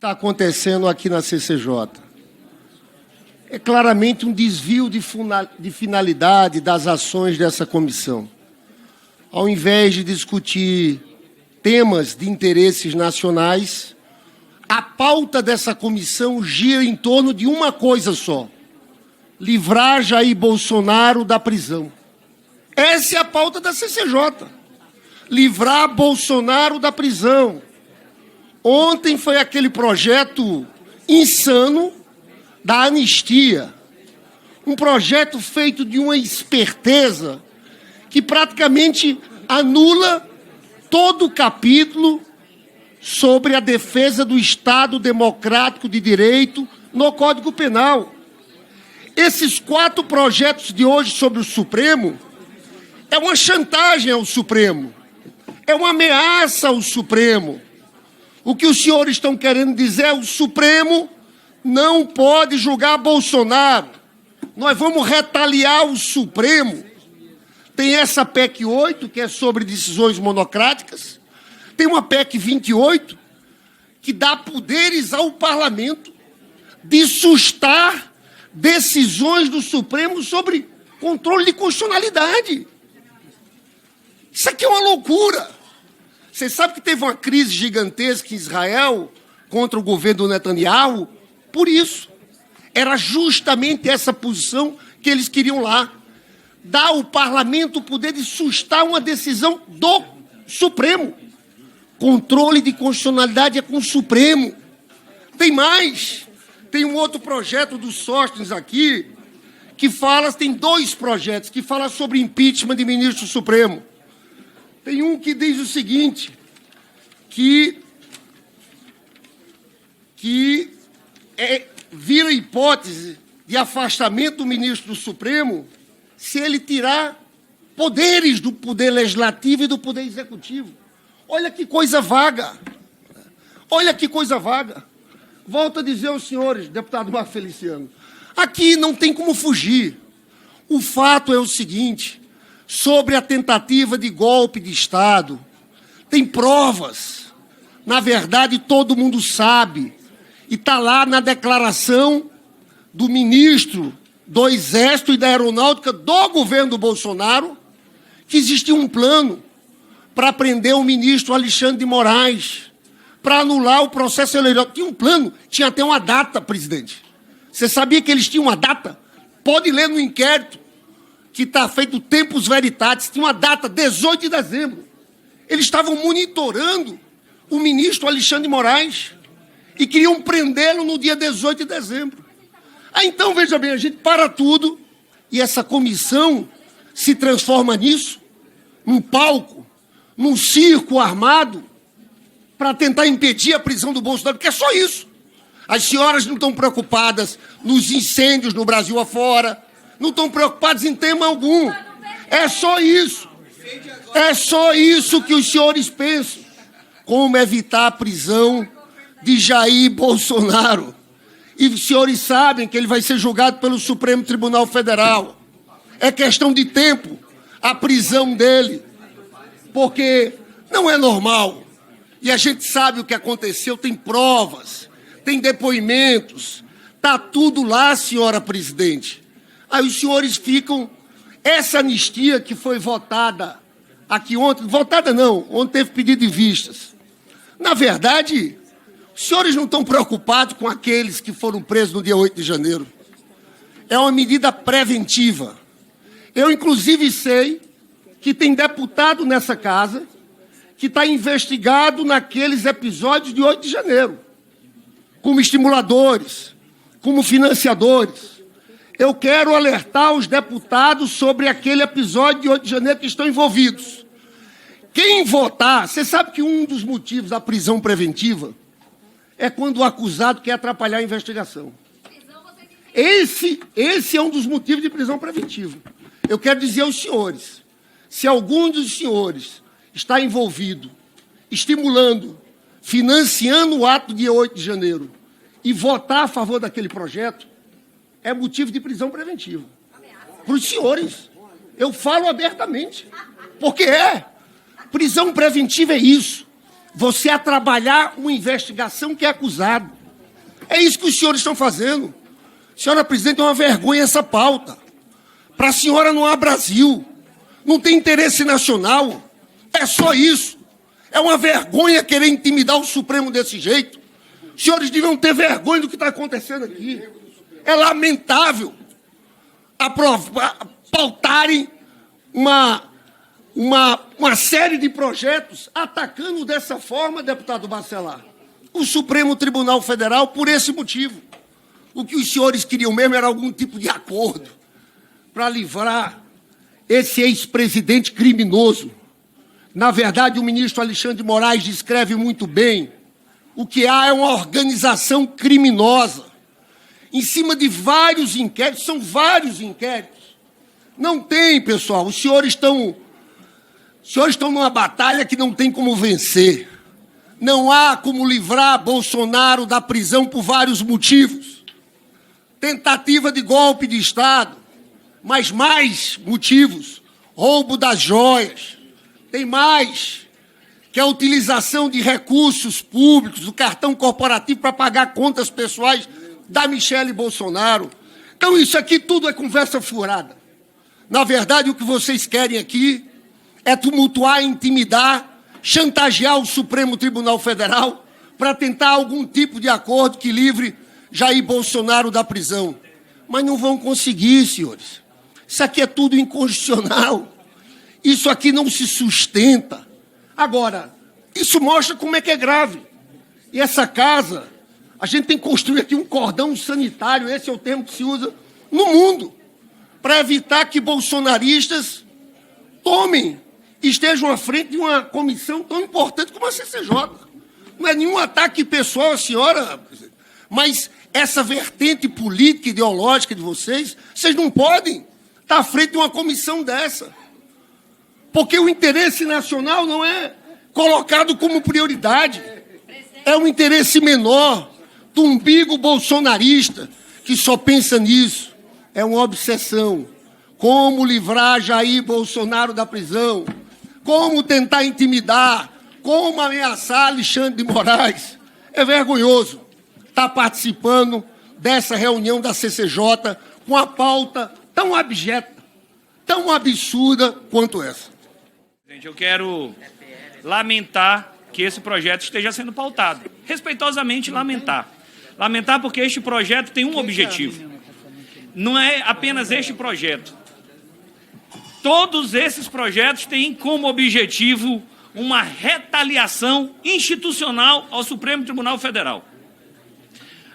está acontecendo aqui na CCJ. É claramente um desvio de finalidade das ações dessa comissão. Ao invés de discutir temas de interesses nacionais, a pauta dessa comissão gira em torno de uma coisa só: livrar Jair Bolsonaro da prisão. Essa é a pauta da CCJ. Livrar Bolsonaro da prisão. Ontem foi aquele projeto insano da anistia. Um projeto feito de uma esperteza que praticamente anula todo o capítulo sobre a defesa do Estado democrático de direito no Código Penal. Esses 4 projetos de hoje sobre o Supremo é uma chantagem ao Supremo, é uma ameaça ao Supremo. O que os senhores estão querendo dizer é: o Supremo não pode julgar Bolsonaro. Nós vamos retaliar o Supremo. Tem essa PEC 8, que é sobre decisões monocráticas. Tem uma PEC 28, que dá poderes ao Parlamento de sustar decisões do Supremo sobre controle de constitucionalidade. Isso aqui é uma loucura. Você sabe que teve uma crise gigantesca em Israel contra o governo do Netanyahu? Por isso. Era justamente essa posição que eles queriam lá. Dar ao parlamento o poder de sustar uma decisão do Supremo. Controle de constitucionalidade é com o Supremo. Tem mais. Tem um outro projeto do Sóstenes aqui, que fala, tem 2 projetos, que falam sobre impeachment de ministro do Supremo. Tem um que diz o seguinte, que vira hipótese de afastamento do ministro do Supremo se ele tirar poderes do Poder Legislativo e do Poder Executivo. Olha que coisa vaga. Olha que coisa vaga. Volto a dizer aos senhores, deputado Marco Feliciano, aqui não tem como fugir. O fato é o seguinte: sobre a tentativa de golpe de Estado, tem provas. Na verdade, todo mundo sabe. E está lá na declaração do ministro do Exército e da Aeronáutica do governo do Bolsonaro, que existia um plano para prender o ministro Alexandre de Moraes, para anular o processo eleitoral. Tinha um plano, tinha até uma data, presidente. Você sabia que eles tinham uma data? Pode ler no inquérito, que está feito Tempus Veritatis, tinha uma data, 18 de dezembro. Eles estavam monitorando o ministro Alexandre de Moraes e queriam prendê-lo no dia 18 de dezembro. Então, veja bem, a gente para tudo e essa comissão se transforma nisso, num palco, num circo armado, para tentar impedir a prisão do Bolsonaro, porque é só isso. As senhoras não estão preocupadas nos incêndios no Brasil afora, não estão preocupadas em tema algum. É só isso. É só isso que os senhores pensam. Como evitar a prisão de Jair Bolsonaro. E os senhores sabem que ele vai ser julgado pelo Supremo Tribunal Federal. É questão de tempo a prisão dele. Porque não é normal. E a gente sabe o que aconteceu, tem provas, tem depoimentos. Está tudo lá, senhora presidente. Aí os senhores ficam... Essa anistia que foi votada aqui ontem... Votada não, ontem teve pedido de vistas. Na verdade, os senhores não estão preocupados com aqueles que foram presos no dia 8 de janeiro. É uma medida preventiva. Eu, inclusive, sei que tem deputado nessa casa que está investigado naqueles episódios de 8 de janeiro, como estimuladores, como financiadores. Eu quero alertar os deputados sobre aquele episódio de 8 de janeiro que estão envolvidos. Quem votar, você sabe que um dos motivos da prisão preventiva é quando o acusado quer atrapalhar a investigação. Esse é um dos motivos de prisão preventiva. Eu quero dizer aos senhores, se algum dos senhores está envolvido, estimulando, financiando o ato de 8 de janeiro e votar a favor daquele projeto, é motivo de prisão preventiva. Para os senhores. Eu falo abertamente. Porque prisão preventiva é isso. você a trabalhar uma investigação que é acusado. É isso que os senhores estão fazendo. Senhora presidente, é uma vergonha essa pauta. Para a senhora não há Brasil. Não tem interesse nacional. É só isso. É uma vergonha querer intimidar o Supremo desse jeito. Os senhores deviam ter vergonha do que está acontecendo aqui. É lamentável pautarem uma série de projetos atacando dessa forma, deputado Bacelar, o Supremo Tribunal Federal por esse motivo. O que os senhores queriam mesmo era algum tipo de acordo para livrar esse ex-presidente criminoso. Na verdade, o ministro Alexandre de Moraes descreve muito bem. O que há é uma organização criminosa, em cima de vários inquéritos, são vários inquéritos. Não tem, pessoal, os senhores estão numa batalha que não tem como vencer. Não há como livrar Bolsonaro da prisão por vários motivos. Tentativa de golpe de Estado, mas mais motivos. Roubo das joias. Tem mais, que é a utilização de recursos públicos, do cartão corporativo para pagar contas pessoais da Michele Bolsonaro. Então isso aqui tudo é conversa furada. Na verdade, o que vocês querem aqui é tumultuar, intimidar, chantagear o Supremo Tribunal Federal para tentar algum tipo de acordo que livre Jair Bolsonaro da prisão. Mas não vão conseguir, senhores. Isso aqui é tudo inconstitucional. Isso aqui não se sustenta. Agora, isso mostra como é que é grave. E essa casa, a gente tem que construir aqui um cordão sanitário, esse é o termo que se usa no mundo, para evitar que bolsonaristas estejam à frente de uma comissão tão importante como a CCJ. Não é nenhum ataque pessoal à senhora, mas essa vertente política e ideológica de vocês não podem estar à frente de uma comissão dessa. Porque o interesse nacional não é colocado como prioridade. É um interesse menor do umbigo bolsonarista que só pensa nisso. É uma obsessão. Como livrar Jair Bolsonaro da prisão? Como tentar intimidar? Como ameaçar Alexandre de Moraes? É vergonhoso estar participando dessa reunião da CCJ com a pauta tão abjeta, tão absurda quanto essa. Gente, eu quero lamentar que esse projeto esteja sendo pautado. Respeitosamente lamentar. Lamentar porque este projeto tem um objetivo. Não é apenas este projeto. Todos esses projetos têm como objetivo uma retaliação institucional ao Supremo Tribunal Federal.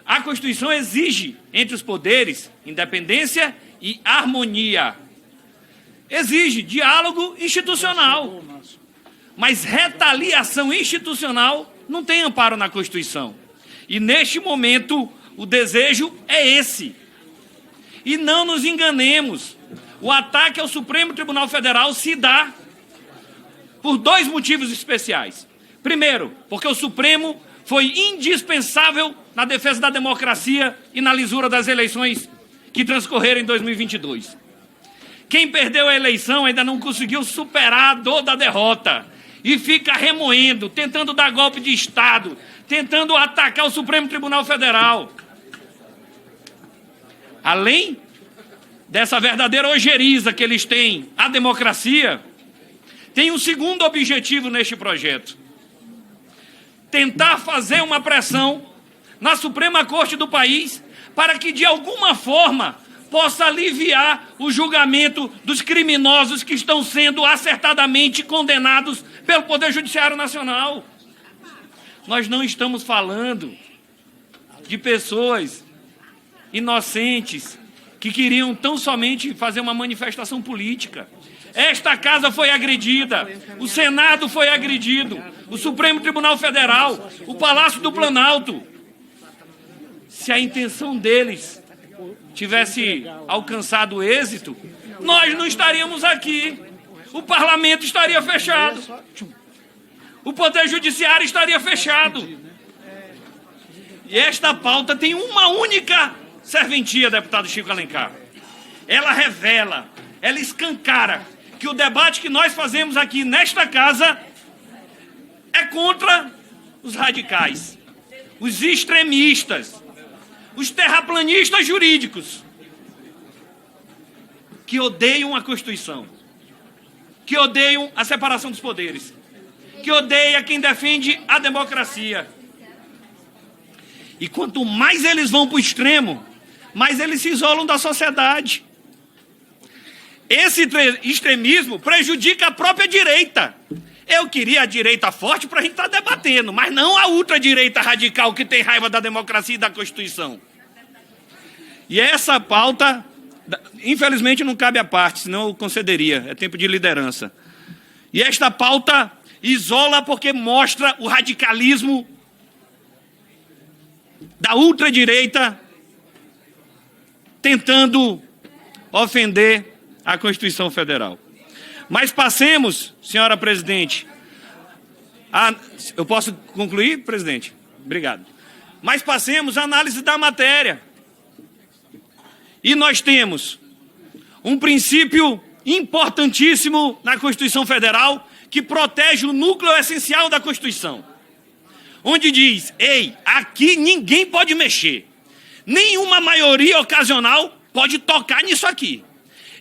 A Constituição exige, entre os poderes, independência e harmonia. Exige diálogo institucional. Mas retaliação institucional não tem amparo na Constituição. E, neste momento, o desejo é esse. E não nos enganemos. O ataque ao Supremo Tribunal Federal se dá por dois motivos especiais. Primeiro, porque o Supremo foi indispensável na defesa da democracia e na lisura das eleições que transcorreram em 2022. Quem perdeu a eleição ainda não conseguiu superar a dor da derrota e fica remoendo, tentando dar golpe de Estado, tentando atacar o Supremo Tribunal Federal. Além dessa verdadeira ojeriza que eles têm à democracia, tem um segundo objetivo neste projeto. Tentar fazer uma pressão na Suprema Corte do país para que, de alguma forma, possa aliviar o julgamento dos criminosos que estão sendo acertadamente condenados pelo Poder Judiciário Nacional. Nós não estamos falando de pessoas inocentes que queriam tão somente fazer uma manifestação política. Esta casa foi agredida, o Senado foi agredido, o Supremo Tribunal Federal, o Palácio do Planalto. Se a intenção deles tivesse alcançado êxito, nós não estaríamos aqui. O parlamento estaria fechado. O Poder Judiciário estaria fechado. E esta pauta tem uma única serventia, deputado Chico Alencar. Ela revela, ela escancara que o debate que nós fazemos aqui nesta casa é contra os radicais, os extremistas, os terraplanistas jurídicos, que odeiam a Constituição, que odeiam a separação dos poderes, que odeia quem defende a democracia. E quanto mais eles vão para o extremo, mais eles se isolam da sociedade. Esse extremismo prejudica a própria direita. Eu queria a direita forte para a gente estar debatendo, mas não a ultradireita radical que tem raiva da democracia e da Constituição. E essa pauta, infelizmente, não cabe à parte, senão eu concederia. É tempo de liderança. E esta pauta isola porque mostra o radicalismo da ultradireita tentando ofender a Constituição Federal. Mas passemos, senhora presidente, eu posso concluir, presidente? Obrigado. Mas passemos à análise da matéria. E nós temos um princípio importantíssimo na Constituição Federal que protege o núcleo essencial da Constituição, onde diz, ei, aqui ninguém pode mexer, nenhuma maioria ocasional pode tocar nisso aqui.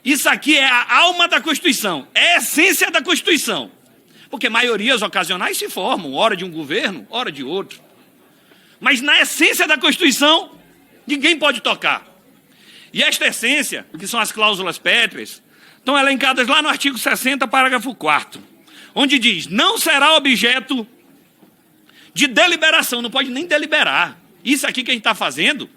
Isso aqui é a alma da Constituição, é a essência da Constituição. Porque maiorias ocasionais se formam, hora de um governo, hora de outro. Mas na essência da Constituição, ninguém pode tocar. E esta essência, que são as cláusulas pétreas, estão elencadas lá no artigo 60, parágrafo 4º, onde diz, não será objeto de deliberação, não pode nem deliberar. Isso aqui que a gente está fazendo,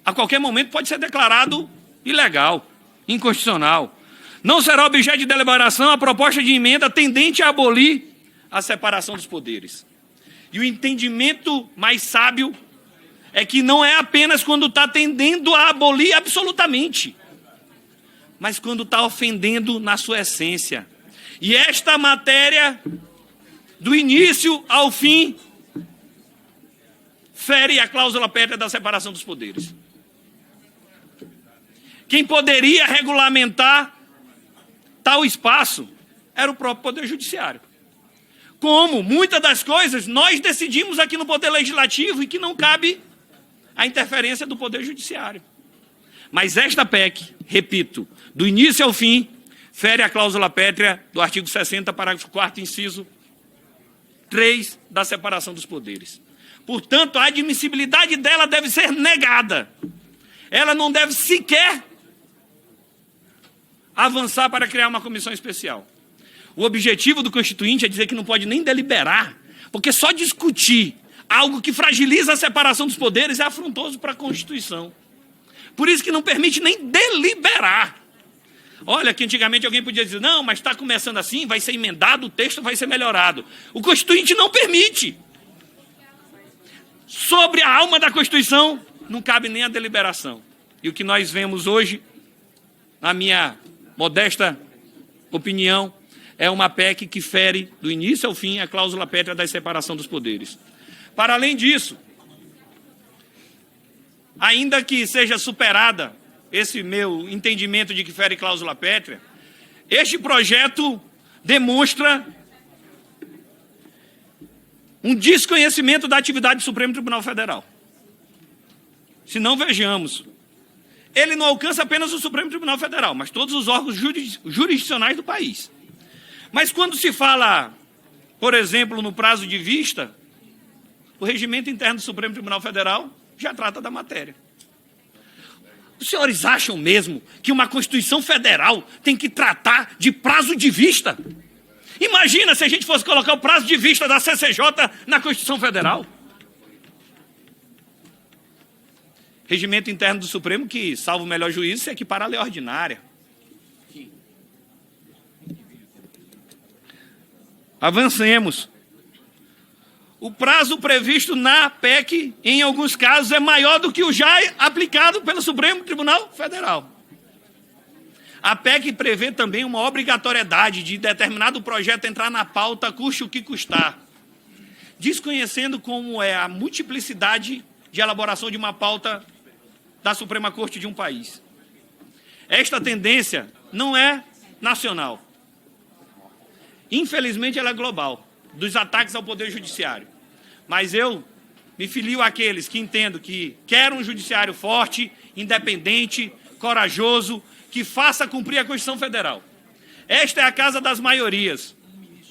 a qualquer momento pode ser declarado ilegal, inconstitucional. Não será objeto de deliberação a proposta de emenda tendente a abolir a separação dos poderes. E o entendimento mais sábio é que não é apenas quando está tendendo a abolir absolutamente, mas quando está ofendendo na sua essência. E esta matéria, do início ao fim, fere a cláusula pétrea da separação dos poderes. Quem poderia regulamentar tal espaço era o próprio Poder Judiciário. Como muitas das coisas nós decidimos aqui no Poder Legislativo e que não cabe a interferência do Poder Judiciário. Mas esta PEC, repito, do início ao fim, fere a cláusula pétrea do artigo 60, parágrafo 4º, inciso 3 da separação dos poderes. Portanto, a admissibilidade dela deve ser negada. Ela não deve sequer avançar para criar uma comissão especial. O objetivo do Constituinte é dizer que não pode nem deliberar, porque só discutir algo que fragiliza a separação dos poderes é afrontoso para a Constituição. Por isso que não permite nem deliberar. Olha, que antigamente alguém podia dizer, não, mas está começando assim, vai ser emendado, o texto vai ser melhorado. O Constituinte não permite. Sobre a alma da Constituição, não cabe nem a deliberação. E o que nós vemos hoje, na minha modesta opinião, é uma PEC que fere, do início ao fim, a cláusula pétrea da separação dos poderes. Para além disso, ainda que seja superada esse meu entendimento de que fere cláusula pétrea, este projeto demonstra um desconhecimento da atividade do Supremo Tribunal Federal. Se não vejamos, ele não alcança apenas o Supremo Tribunal Federal, mas todos os órgãos jurisdicionais do país. Mas quando se fala, por exemplo, no prazo de vista, o regimento interno do Supremo Tribunal Federal já trata da matéria. Os senhores acham mesmo que uma Constituição Federal tem que tratar de prazo de vista? Imagina se a gente fosse colocar o prazo de vista da CCJ na Constituição Federal. Regimento interno do Supremo que, salvo o melhor juízo, se equipara à lei ordinária. Avancemos. O prazo previsto na PEC, em alguns casos, é maior do que o já aplicado pelo Supremo Tribunal Federal. A PEC prevê também uma obrigatoriedade de determinado projeto entrar na pauta, custe o que custar, desconhecendo como é a multiplicidade de elaboração de uma pauta da Suprema Corte de um país. Esta tendência não é nacional. Infelizmente, ela é global. dos ataques ao Poder Judiciário. Mas eu me filio àqueles que entendo que querem um judiciário forte, independente, corajoso, que faça cumprir a Constituição Federal. Esta é a casa das maiorias.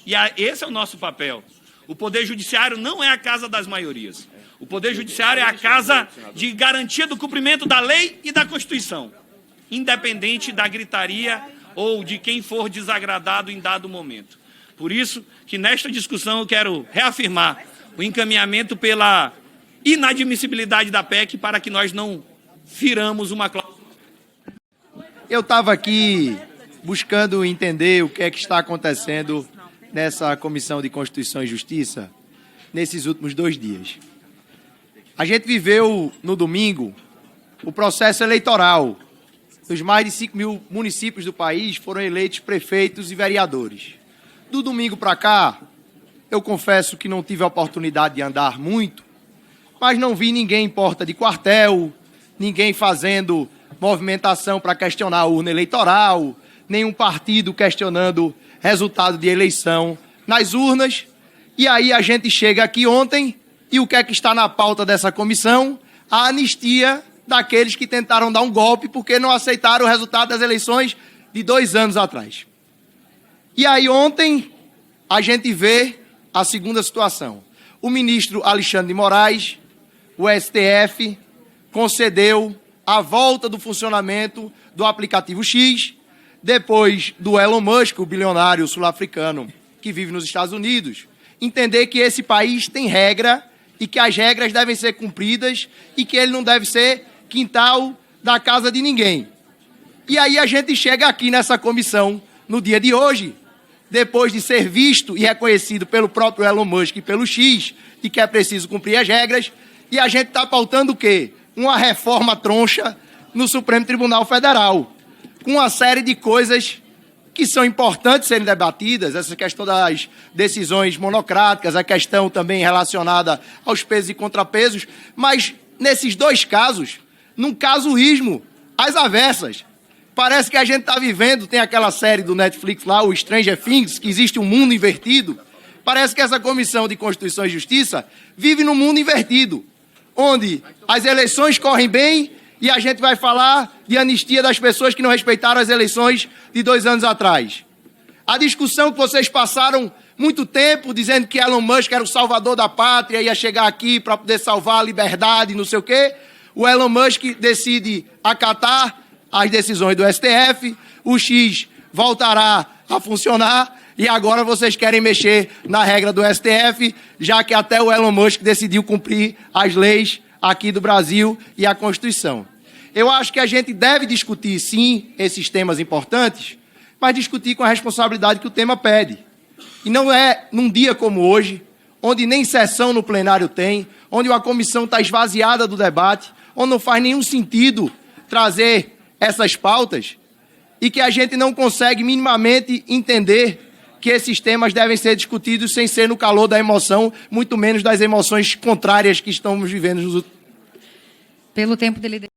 E esse é o nosso papel. O Poder Judiciário não é a casa das maiorias. O Poder Judiciário é a casa de garantia do cumprimento da lei e da Constituição, independente da gritaria ou de quem for desagradado em dado momento. Por isso que nesta discussão eu quero reafirmar o encaminhamento pela inadmissibilidade da PEC para que nós não firamos uma cláusula. Eu estava aqui buscando entender o que é que está acontecendo nessa Comissão de Constituição e Justiça nesses últimos 2 dias. A gente viveu no domingo o processo eleitoral. Dos mais de 5 mil municípios do país foram eleitos prefeitos e vereadores. Do domingo para cá, eu confesso que não tive a oportunidade de andar muito, mas não vi ninguém em porta de quartel, ninguém fazendo movimentação para questionar a urna eleitoral, nenhum partido questionando resultado de eleição nas urnas. E aí a gente chega aqui ontem e o que é que está na pauta dessa comissão? A anistia daqueles que tentaram dar um golpe porque não aceitaram o resultado das eleições de 2 anos atrás. E aí ontem a gente vê a segunda situação. O ministro Alexandre de Moraes, o STF, concedeu a volta do funcionamento do aplicativo X, depois do Elon Musk, o bilionário sul-africano que vive nos Estados Unidos, entender que esse país tem regra e que as regras devem ser cumpridas e que ele não deve ser quintal da casa de ninguém. E aí a gente chega aqui nessa comissão no dia de hoje, depois de ser visto e reconhecido pelo próprio Elon Musk e pelo X, e que é preciso cumprir as regras, e a gente está pautando o quê? Uma reforma troncha no Supremo Tribunal Federal, com uma série de coisas que são importantes serem debatidas, essa questão das decisões monocráticas, a questão também relacionada aos pesos e contrapesos, mas nesses 2 casos, num casuísmo às avessas. Parece que a gente está vivendo, tem aquela série do Netflix lá, o Stranger Things, que existe um mundo invertido. Parece que essa Comissão de Constituição e Justiça vive num mundo invertido, onde as eleições correm bem e a gente vai falar de anistia das pessoas que não respeitaram as eleições de 2 anos atrás. A discussão que vocês passaram muito tempo dizendo que Elon Musk era o salvador da pátria, ia chegar aqui para poder salvar a liberdade, não sei o quê. O Elon Musk decide acatar as decisões do STF, o X voltará a funcionar e agora vocês querem mexer na regra do STF, já que até o Elon Musk decidiu cumprir as leis aqui do Brasil e a Constituição. Eu acho que a gente deve discutir, sim, esses temas importantes, mas discutir com a responsabilidade que o tema pede. E não é num dia como hoje, onde nem sessão no plenário tem, onde a comissão está esvaziada do debate, onde não faz nenhum sentido trazer essas pautas, e que a gente não consegue minimamente entender que esses temas devem ser discutidos sem ser no calor da emoção, muito menos das emoções contrárias que estamos vivendo nos últimos... Pelo tempo dele...